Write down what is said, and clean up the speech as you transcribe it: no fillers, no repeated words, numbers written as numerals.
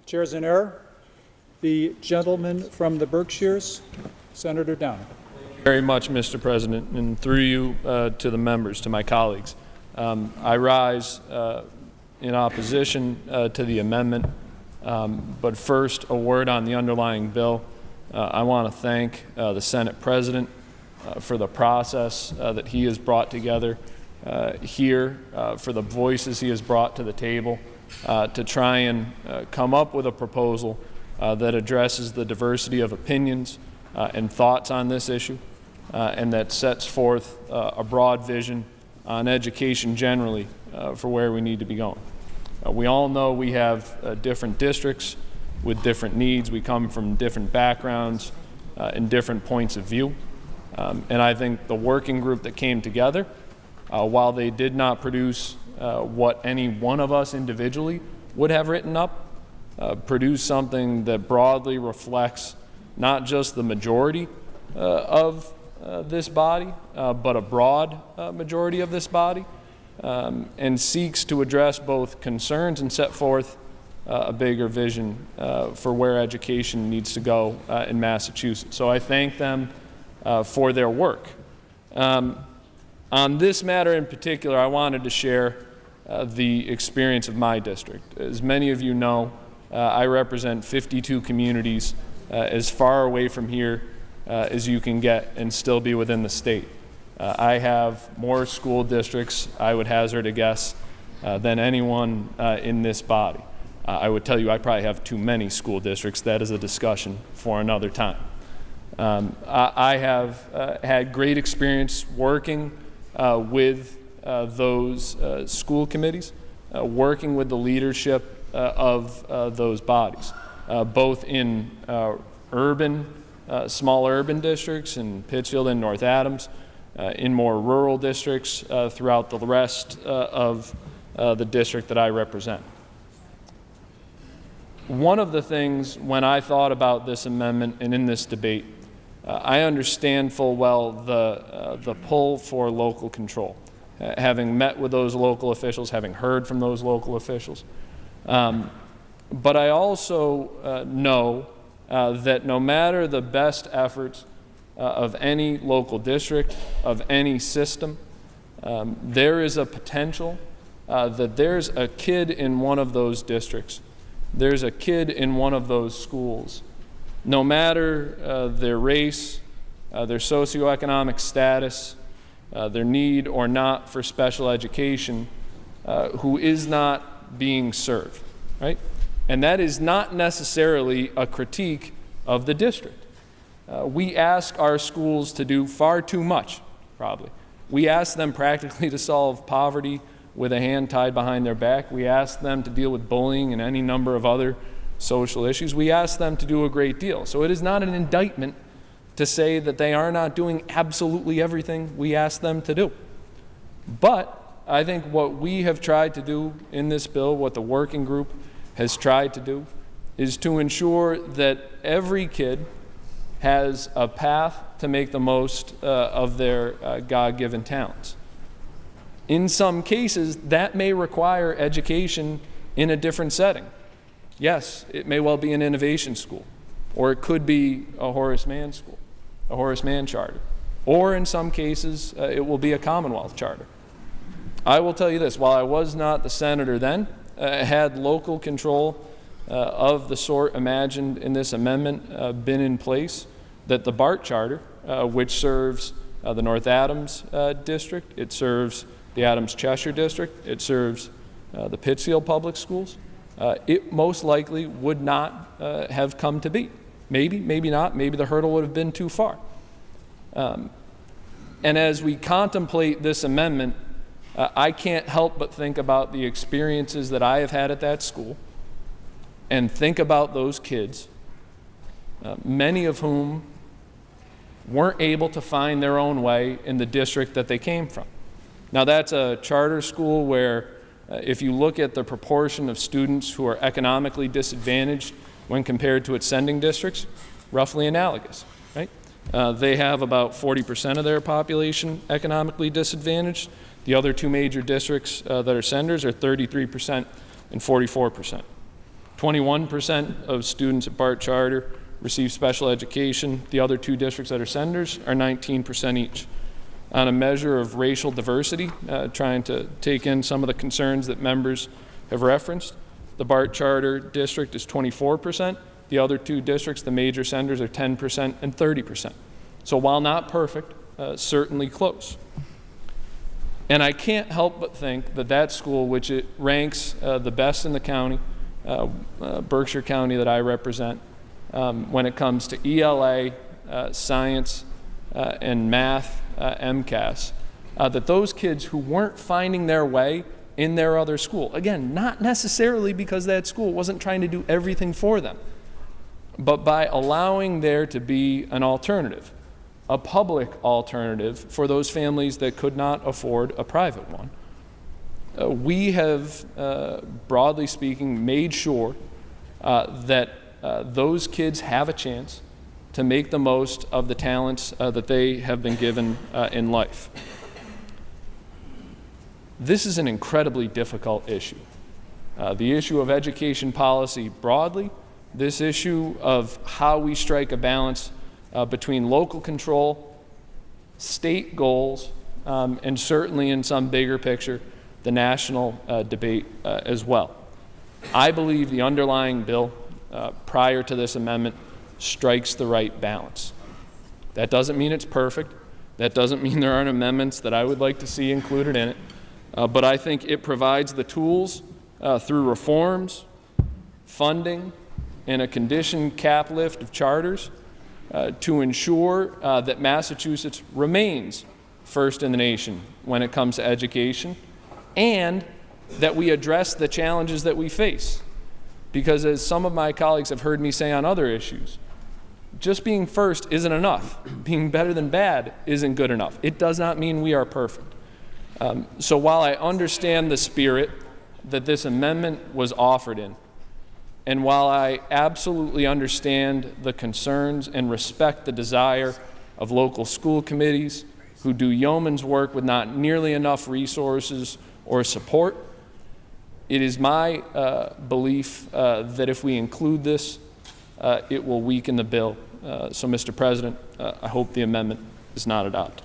Chairs in error. The gentleman from the Berkshires, Senator Downey. Very much, Mr. President, and through you to the members, to my colleagues. I rise in opposition to the amendment, but first a word on the underlying bill. I want to thank the Senate President for the process that he has brought together here, for the voices he has brought to the table to try and come up with a proposal that addresses the diversity of opinions and thoughts on this issue, and that sets forth a broad vision on education generally for where we need to be going. We all know we have different districts with different needs. We come from different backgrounds and different points of view. And I think the working group that came together, while they did not produce what any one of us individually would have written up, produce something that broadly reflects not just the majority of this body, but a broad majority of this body, and seeks to address both concerns and set forth a bigger vision for where education needs to go in Massachusetts. So I thank them for their work. On this matter in particular, I wanted to share the experience of my district. As many of you know, I represent 52 communities as far away from here as you can get and still be within the state. I have more school districts, I would hazard a guess, than anyone in this body. I would tell you I probably have too many school districts. That is a discussion for another time. I have had great experience working with those school committees, working with the leadership of those bodies, both in small urban districts in Pittsfield and North Adams, in more rural districts throughout the rest of the district that I represent. One of the things when I thought about this amendment and in this debate, I understand full well the pull for local control, having met with those local officials, having heard from those local officials. But I also know that no matter the best efforts of any local district, of any system, there is a potential that there's a kid in one of those districts, there's a kid in one of those schools, no matter their race, their socioeconomic status, their need or not for special education, who is not being served, right? And that is not necessarily a critique of the district. We ask our schools to do far too much, probably. We ask them practically to solve poverty with a hand tied behind their back. We ask them to deal with bullying and any number of other social issues. We ask them to do a great deal. So it is not an indictment to say that they are not doing absolutely everything we ask them to do. But I think what we have tried to do in this bill, what the working group has tried to do, is to ensure that every kid has a path to make the most of their God-given talents. In some cases, that may require education in a different setting. Yes, it may well be an innovation school, or it could be a Horace Mann school, a Horace Mann charter, or in some cases, it will be a Commonwealth charter. I will tell you this, while I was not the senator then, had local control of the sort imagined in this amendment been in place, that the BART charter, which serves the North Adams district, it serves the Adams-Cheshire district, it serves the Pittsfield Public Schools, it most likely would not have come to be. Maybe, maybe not, maybe the hurdle would have been too far. And as we contemplate this amendment, I can't help but think about the experiences that I have had at that school and think about those kids, many of whom weren't able to find their own way in the district that they came from. Now that's a charter school where if you look at the proportion of students who are economically disadvantaged when compared to its sending districts, roughly analogous, right? They have about 40% of their population economically disadvantaged. The other two major districts that are senders are 33% and 44%. 21% of students at Bart Charter receive special education. The other two districts that are senders are 19% each. On a measure of racial diversity, trying to take in some of the concerns that members have referenced, the Bart Charter district is 24%. The other two districts, the major senders, are 10% and 30%. So while not perfect, certainly close. And I can't help but think that that school, which it ranks the best in the county, Berkshire County that I represent, when it comes to ELA, science, and math, MCAS, that those kids who weren't finding their way in their other school, again, not necessarily because that school wasn't trying to do everything for them, but by allowing there to be an alternative, a public alternative for those families that could not afford a private one. We have, broadly speaking, made sure that those kids have a chance to make the most of the talents that they have been given in life. This is an incredibly difficult issue. The issue of education policy broadly, this issue of how we strike a balance between local control, state goals, and certainly in some bigger picture, the national debate as well. I believe the underlying bill prior to this amendment strikes the right balance. That doesn't mean it's perfect. That doesn't mean there aren't amendments that I would like to see included in it. But I think it provides the tools through reforms, funding, and a condition cap lift of charters to ensure that Massachusetts remains first in the nation when it comes to education, and that we address the challenges that we face. Because as some of my colleagues have heard me say on other issues, just being first isn't enough. Being better than bad isn't good enough. It does not mean we are perfect. So while I understand the spirit that this amendment was offered in, and while I absolutely understand the concerns and respect the desire of local school committees who do yeoman's work with not nearly enough resources or support, it is my belief that if we include this, it will weaken the bill. So, Mr. President, I hope the amendment is not adopted.